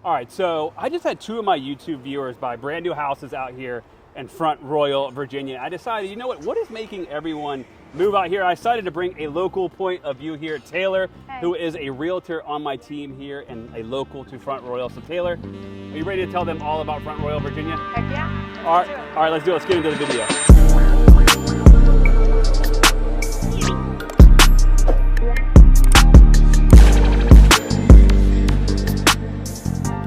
All right, so I just had two of my YouTube viewers buy brand new houses out here in Front Royal, Virginia. I decided, you know what is making everyone move out here? I decided to bring a local point of view here. Taylor, who is a realtor on my team here and a local to Front Royal. So Taylor, are you ready to tell them all about Front Royal, Virginia? Heck yeah. All right, let's do it. Let's get into the video.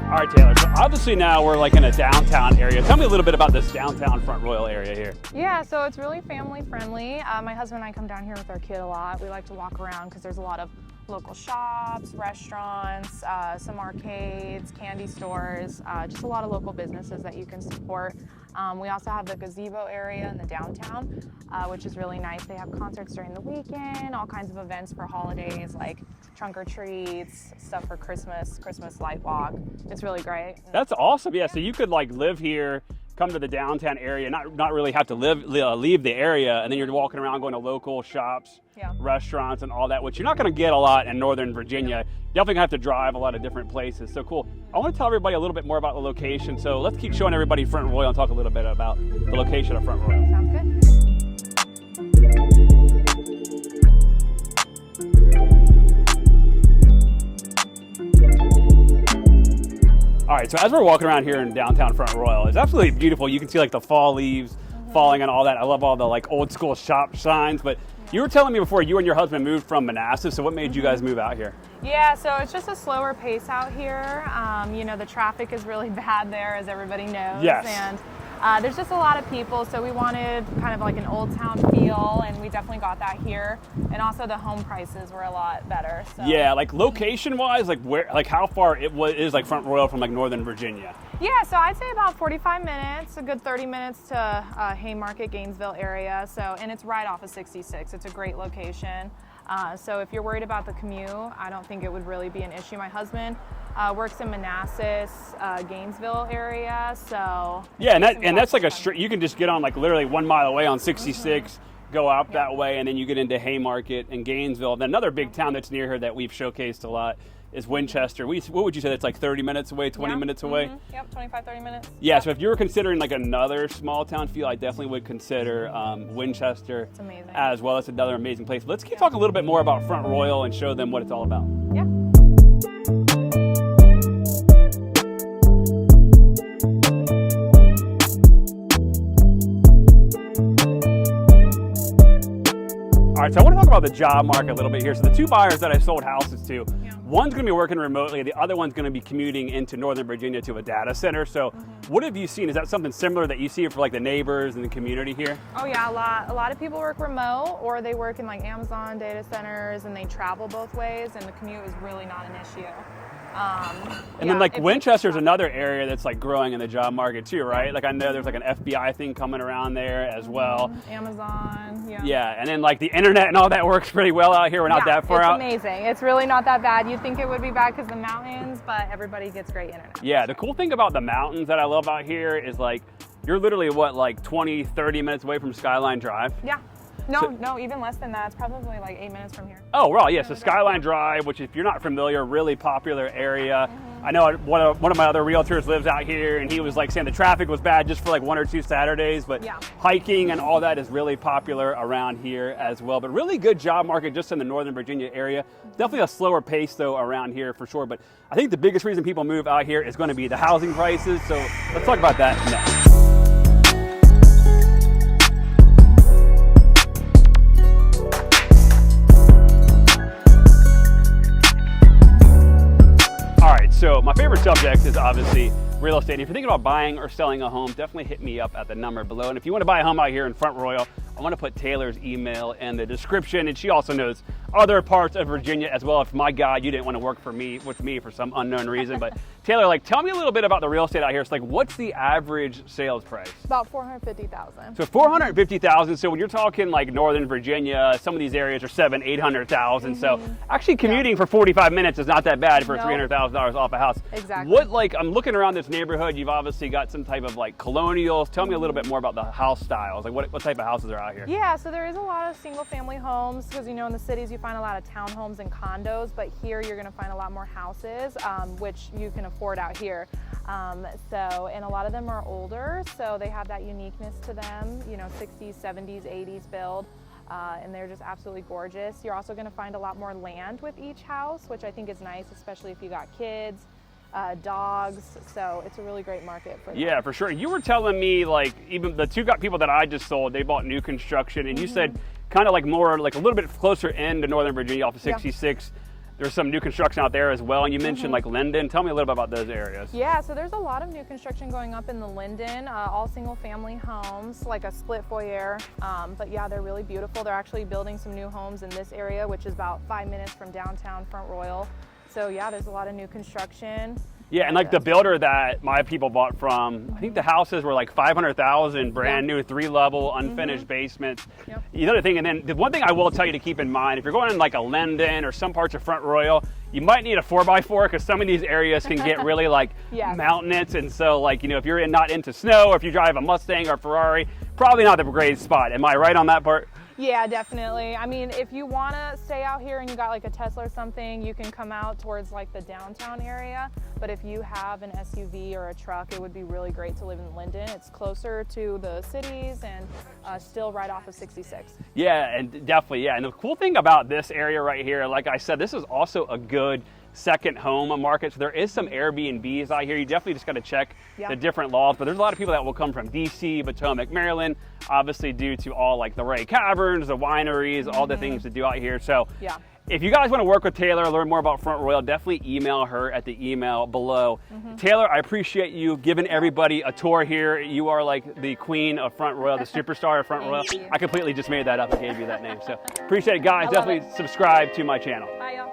All right, Taylor, so obviously now we're like in a downtown area. Tell me a little bit about this downtown Front Royal area here. Yeah, so it's really family friendly. My husband and I come down here with our kid a lot. We like to walk around because there's a lot of local shops, restaurants, some arcades, candy stores, just a lot of local businesses that you can support. We also have the gazebo area in the downtown, which is really nice. They have concerts during the weekend, all kinds of events for holidays like trunk or treats, stuff for Christmas light walk. It's really great. That's awesome. Yeah, so you could like live here, come to the downtown area, not really have to leave the area, and then you're walking around going to local shops, restaurants, and all that, which you're not going to get a lot in Northern Virginia. Definitely gonna have to drive a lot of different places. So cool. I want to tell everybody a little bit more about the location. So let's keep showing everybody Front Royal and talk a little bit about the location of Front Royal. Sounds good. All right, so as we're walking around here in downtown Front Royal, it's absolutely beautiful. You can see like the fall leaves falling and all that. I love all the like old school shop signs, but you were telling me before you and your husband moved from Manassas, so what made you guys move out here? Yeah, so it's just a slower pace out here. You know, the traffic is really bad there, as everybody knows. Yes. And there's just a lot of people, so we wanted kind of like an old town feel, and we definitely got that here. And also the home prices were a lot better. So. Yeah, like location-wise, like where, like how far is like Front Royal from like Northern Virginia? Yeah, so I'd say about 45 minutes, a good 30 minutes to Haymarket, Gainesville area. So, and it's right off of 66. It's a great location. So if you're worried about the commute, I don't think it would really be an issue. My husband works in Manassas, Gainesville area, so. Yeah, and that's like a straight, you can just get on like literally 1 mile away on 66, go out that way, and then you get into Haymarket and Gainesville. And another big town that's near here that we've showcased a lot is Winchester. What would you say that's like 30 minutes away, 20 minutes away? Yep, 25, 30 minutes. Yeah, so if you were considering like another small town feel, I definitely would consider Winchester as well. That's another amazing place. Let's keep talking a little bit more about Front Royal and show them what it's all about. Yeah. All right, so I want to talk about the job market a little bit here. So the two buyers that I sold houses to, one's going to be working remotely, the other one's going to be commuting into Northern Virginia to a data center. So what have you seen? Is that something similar that you see for like the neighbors and the community here? Oh yeah, a lot of people work remote, or they work in like Amazon data centers, and they travel both ways, and the commute is really not an issue. And then like Winchester's another area that's like growing in the job market too, right? Like I know there's like an FBI thing coming around there as well. Amazon, Yeah, and then like the internet and all that works pretty well out here. We're not that far out. It's amazing. It's really not that bad. You'd think it would be bad because of the mountains, but everybody gets great internet. Yeah, the cool thing about the mountains that I love out here is like you're literally like 20, 30 minutes away from Skyline Drive. Yeah. No, even less than that. It's probably like 8 minutes from here. Oh, right, yeah, so Skyline Drive, which if you're not familiar, really popular area. I know one of my other realtors lives out here, and he was like saying the traffic was bad just for like 1 or 2 Saturdays, but hiking and all that is really popular around here as well. But really good job market just in the Northern Virginia area. Definitely a slower pace though around here for sure, but I think the biggest reason people move out here is going to be the housing prices, so let's talk about that next. So my favorite subject is obviously real estate. If you're thinking about buying or selling a home, definitely hit me up at the number below. And if you want to buy a home out here in Front Royal, I want to put Taylor's email in the description, and she also knows other parts of Virginia as well. If my God, you didn't want to work with me for some unknown reason, but Taylor, like, tell me a little bit about the real estate out here. It's like, what's the average sales price? About $450,000. So $450,000. So when you're talking like Northern Virginia, some of these areas are $700,000-800,000. So actually commuting for 45 minutes is not that bad for $300,000 off a house. Exactly. What, like, I'm looking around this neighborhood. You've obviously got some type of like colonials. Tell me a little bit more about the house styles. Like, what type of houses are out here? Yeah, so there is a lot of single family homes because, you know, in the cities you you find a lot of townhomes and condos, but here you're going to find a lot more houses, which you can afford out here. And a lot of them are older, so they have that uniqueness to them, you know, 60s, 70s, 80s build. And they're just absolutely gorgeous. You're also going to find a lot more land with each house, which I think is nice, especially if you got kids, dogs. So it's a really great market for them. Yeah, for sure. You were telling me, like, even the two people that I just sold, they bought new construction, and you said kind of like more, like a little bit closer into Northern Virginia off of 66. Yeah. There's some new construction out there as well, and you mentioned like Linden. Tell me a little bit about those areas. Yeah, so there's a lot of new construction going up in the Linden, all single-family homes, like a split foyer. But yeah, they're really beautiful. They're actually building some new homes in this area, which is about 5 minutes from downtown Front Royal. So yeah, there's a lot of new construction. Yeah, and like the builder that my people bought from, I think the houses were like $500,000, brand new, 3-level, unfinished basements. Yep. The other thing, and then the one thing I will tell you to keep in mind, if you're going in like a Linden or some parts of Front Royal, you might need a 4x4 because some of these areas can get really like mountainous. And so like, you know, if you're not into snow, or if you drive a Mustang or Ferrari, probably not the greatest spot. Am I right on that part? Yeah, definitely. I mean, if you want to stay out here and you got like a Tesla or something, you can come out towards like the downtown area. But if you have an SUV or a truck, it would be really great to live in Linden. It's closer to the cities and still right off of 66. Yeah, and definitely, yeah. And the cool thing about this area right here, like I said, this is also a good second home market. So there is some Airbnbs out here. You definitely just got to check the different laws, but there's a lot of people that will come from DC, Potomac, Maryland, obviously due to all like the Ray Caverns, the wineries, all the things to do out here. So if you guys want to work with Taylor, learn more about Front Royal, definitely email her at the email below. Taylor, I appreciate you giving everybody a tour here. You are like the queen of Front Royal, the superstar of Front Royal. I completely just made that up and gave you that name. So appreciate it, guys. Definitely subscribe to my channel. Bye, y'all.